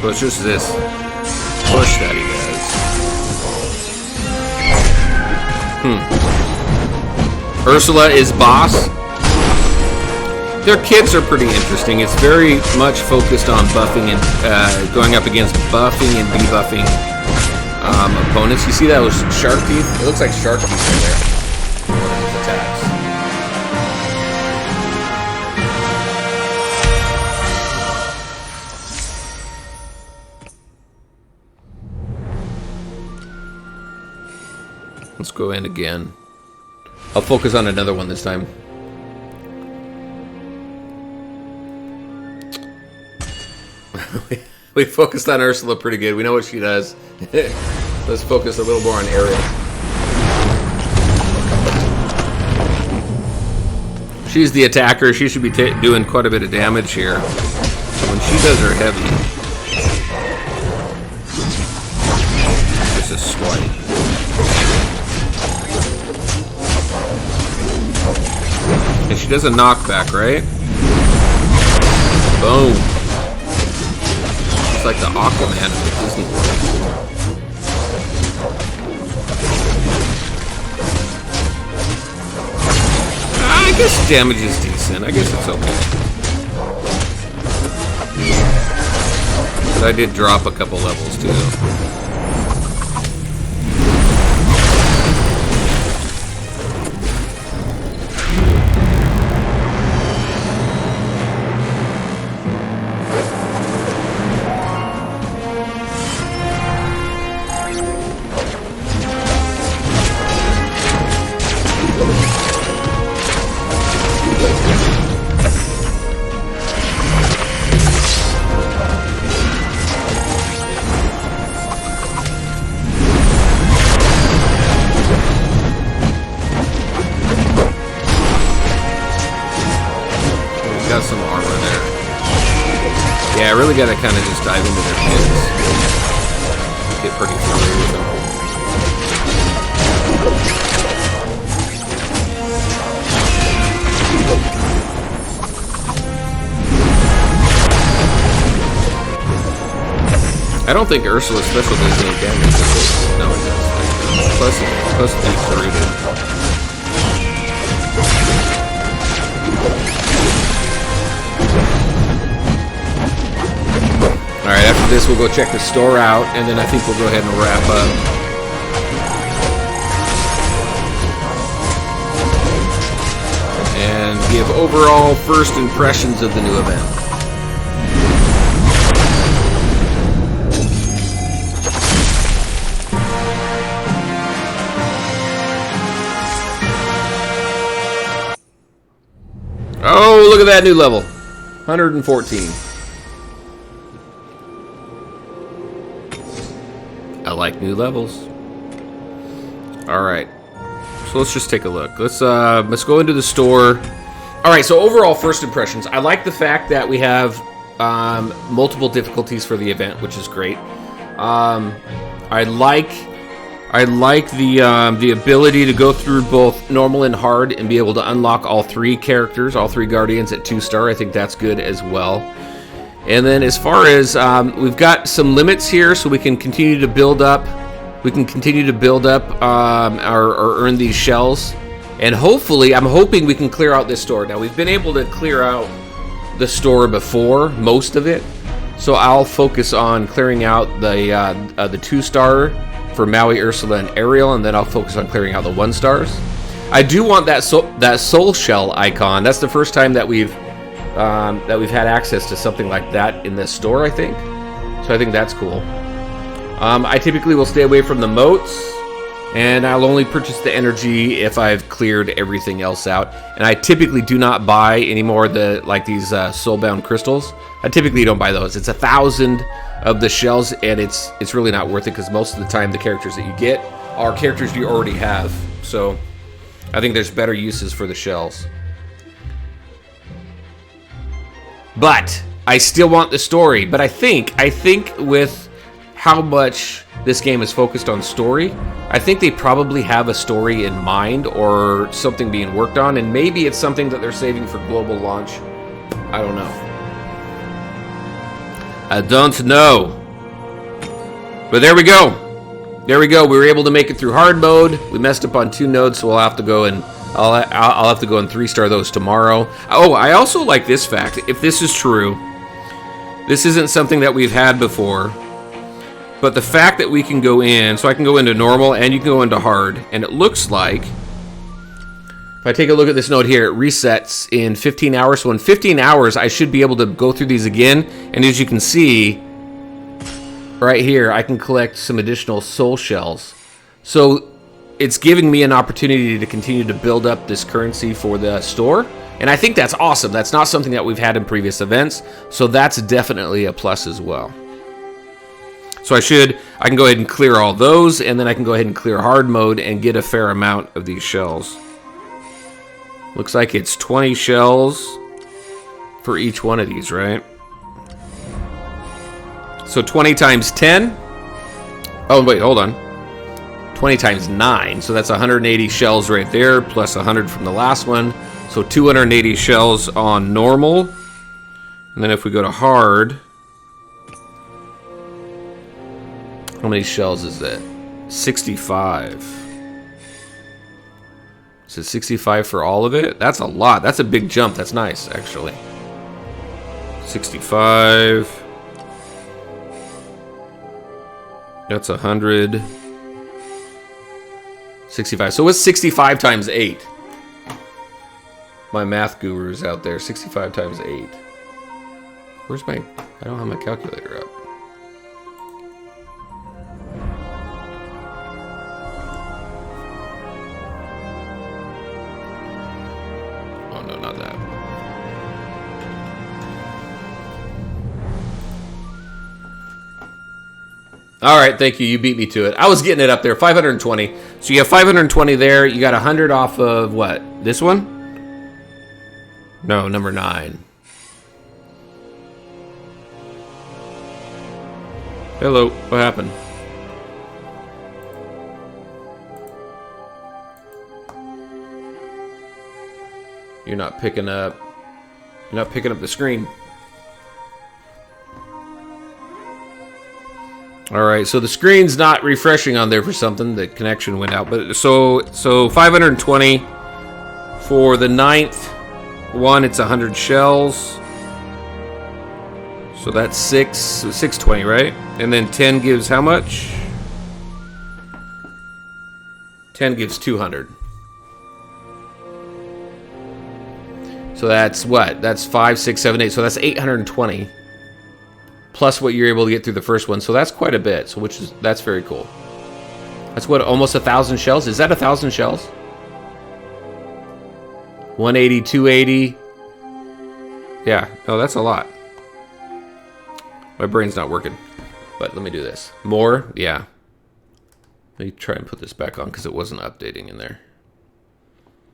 So it's just this push that he does. Ursula is boss. Their kits are pretty interesting. It's very much focused on buffing and going up against buffing and debuffing opponents. You see those shark teeth? It looks like shark teeth in there. One of his attacks. Let's go in again. I'll focus on another one this time. We focused on Ursula pretty good. We know what she does. Let's focus a little more on Ariel. She's the attacker. She should be doing quite a bit of damage here. So when she does her heavy, just a swipe. And she does a knockback, right? Boom. Like the Aquaman of the Disney World. I guess damage is decent. I guess it's okay. But I did drop a couple levels too. Some armor there. Yeah, I really gotta kind of just dive into their kits. Get pretty familiar with them. I don't think Ursula's special does any damage. No, it does. Plus it's rated. Alright, after this we'll go check the store out, and then I think we'll go ahead and wrap up. And give overall first impressions of the new event. Oh, look at that new level. 114. I like new levels. Alright. So let's just take a look. Let's go into the store. Alright, so overall first impressions. I like the fact that we have multiple difficulties for the event, which is great. I like the ability to go through both normal and hard and be able to unlock all three characters, all three Guardians at 2-star. I think that's good as well. And then as far as we've got some limits here, so we can continue to build up. We can continue to build up or earn these shells. And hopefully, I'm hoping we can clear out this store. Now, we've been able to clear out the store before, most of it. So I'll focus on clearing out the 2-star for Maui, Ursula, and Ariel, and then I'll focus on clearing out the 1-stars. I do want that soul shell icon. That's the first time that we've had access to something like that in this store, I think. So I think that's cool. I typically will stay away from the moats, and I'll only purchase the energy if I've cleared everything else out. And I typically do not buy any more these soulbound crystals. I typically don't buy those. It's 1,000 of the shells, and it's really not worth it because most of the time the characters that you get are characters you already have. So I think there's better uses for the shells. But I still want the story. But I think with how much this game is focused on story, I think they probably have a story in mind or something being worked on, and maybe it's something that they're saving for global launch. I don't know. I don't know. But there we go. There we go. We were able to make it through hard mode. We messed up on 2 nodes, so we'll have to go and I'll have to go and 3-star those tomorrow. Oh, I also like this fact. If this is true, this isn't something that we've had before, but the fact that we can go in, so I can go into normal and you can go into hard, and it looks like, if I take a look at this node here, it resets in 15 hours. So in 15 hours, I should be able to go through these again, and as you can see, right here, I can collect some additional soul shells. So it's giving me an opportunity to continue to build up this currency for the store. And I think that's awesome. That's not something that we've had in previous events. So that's definitely a plus as well. So I can go ahead and clear all those, and then I can go ahead and clear hard mode and get a fair amount of these shells. Looks like it's 20 shells for each one of these, right? So 20 times 10. Oh, wait, hold on. 20 times 9. So that's 180 shells right there, plus 100 from the last one. So 280 shells on normal. And then if we go to hard, how many shells is that? 65. Is it 65 for all of it? That's a lot. That's a big jump. That's nice, actually. 65. That's 100. 65. So what's 65 times 8? My math gurus out there. 65 times 8. Where's my... I don't have my calculator up. Oh, no, not that. All right, thank you. You beat me to it. I was getting it up there. 520. So you have 520 there. You got 100 off of what? This one? No, number 9. Hello. What happened? You're not picking up. You're not picking up the screen. All right, so the screen's not refreshing on there for something. The connection went out, but so 520 for the 9th one. It's 100 shells, so that's 620, right? And then 10 gives how much? 10 gives 200. So that's what? That's 5, 6, 7, 8. So that's 820. Plus what you're able to get through the first one, so that's quite a bit. So that's very cool. That's what, almost 1,000 shells. Is that 1,000 shells? 180, 280. Yeah. Oh, that's a lot. My brain's not working, but let me do this. More. Yeah. Let me try and put this back on because it wasn't updating in there.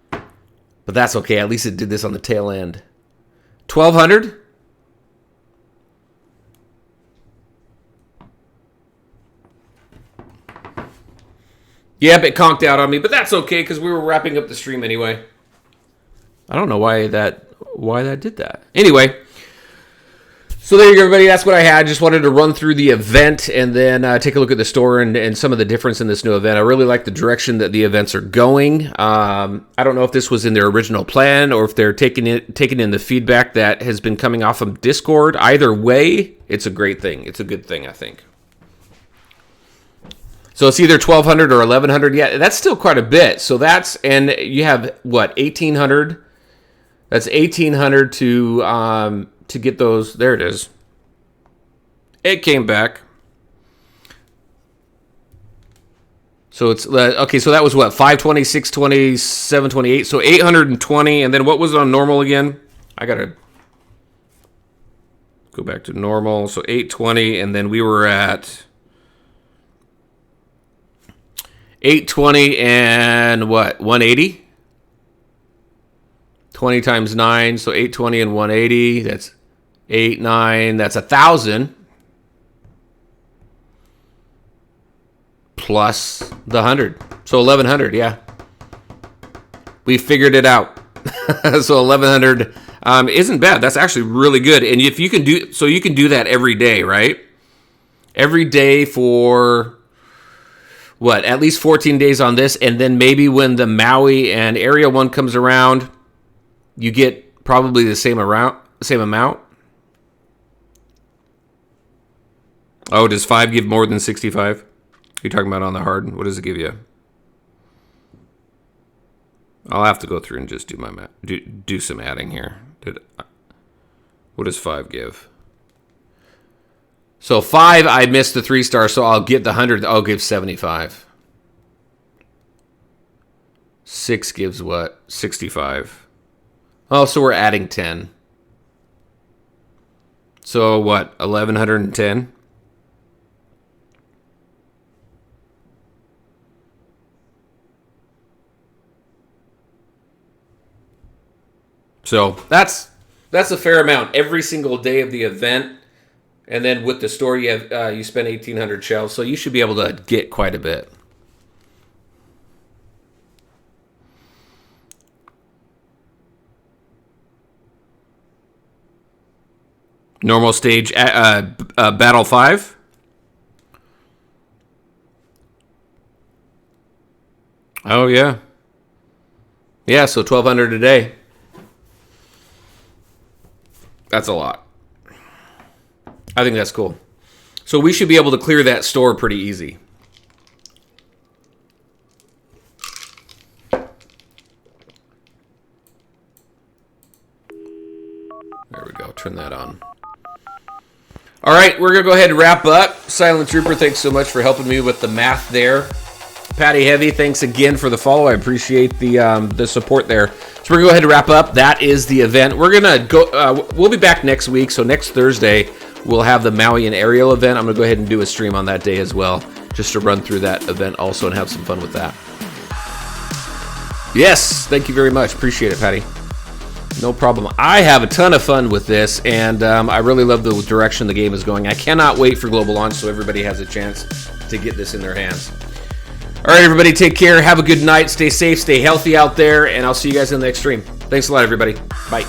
But that's okay. At least it did this on the tail end. 1,200. Yep, it conked out on me, but that's okay because we were wrapping up the stream anyway. I don't know why that did that. Anyway, so there you go, everybody. That's what I had. Just wanted to run through the event and then take a look at the store and some of the difference in this new event. I really like the direction that the events are going. I don't know if this was in their original plan or if they're taking in the feedback that has been coming off of Discord. Either way, it's a great thing. It's a good thing, I think. So it's either 1,200 or 1,100. Yeah, that's still quite a bit. So and you have what, 1,800? That's 1,800 to get those. There it is. It came back. So it's okay. So that was what, 520, 620, 728. So 820, and then what was it on normal again? I gotta go back to normal. So 820, and then we were at 820 and what? 180? 20 times 9, so 820 and 180. That's 8, 9. That's 1,000. Plus the 100. So 1,100, yeah. We figured it out. So 1,100 isn't bad. That's actually really good. And if you can you can do that every day, right? Every day for... at least 14 days on this, and then maybe when the Maui and Area one comes around, you get probably the same amount. Oh, does 5 give more than 65? You're talking about on the hard. What does it give you? I'll have to go through and just do my math. Do some adding here. What does 5 give? So 5, I missed the 3-star, so I'll get the 100. I'll give 75. 6 gives what? 65. Oh, so we're adding 10. So what? 1110. So that's a fair amount every single day of the event, and then with the store you have you spend 1,800 shells, so you should be able to get quite a bit. Normal stage battle 5. Oh yeah, so 1,200 a day. That's a lot. I think that's cool. So we should be able to clear that store pretty easy. There we go. Turn that on. All right, we're going to go ahead and wrap up. Silent Trooper, thanks so much for helping me with the math there. Patty Heavy, thanks again for the follow. I appreciate the support there. So we're going to go ahead and wrap up. That is the event. We're going to go. We'll be back next week. So next Thursday, we'll have the Maui and Ariel event. I'm going to go ahead and do a stream on that day as well, just to run through that event also and have some fun with that. Yes, thank you very much. Appreciate it, Patty. No problem. I have a ton of fun with this, and I really love the direction the game is going. I cannot wait for global launch so everybody has a chance to get this in their hands. All right, everybody, take care. Have a good night. Stay safe. Stay healthy out there, and I'll see you guys in the next stream. Thanks a lot, everybody. Bye.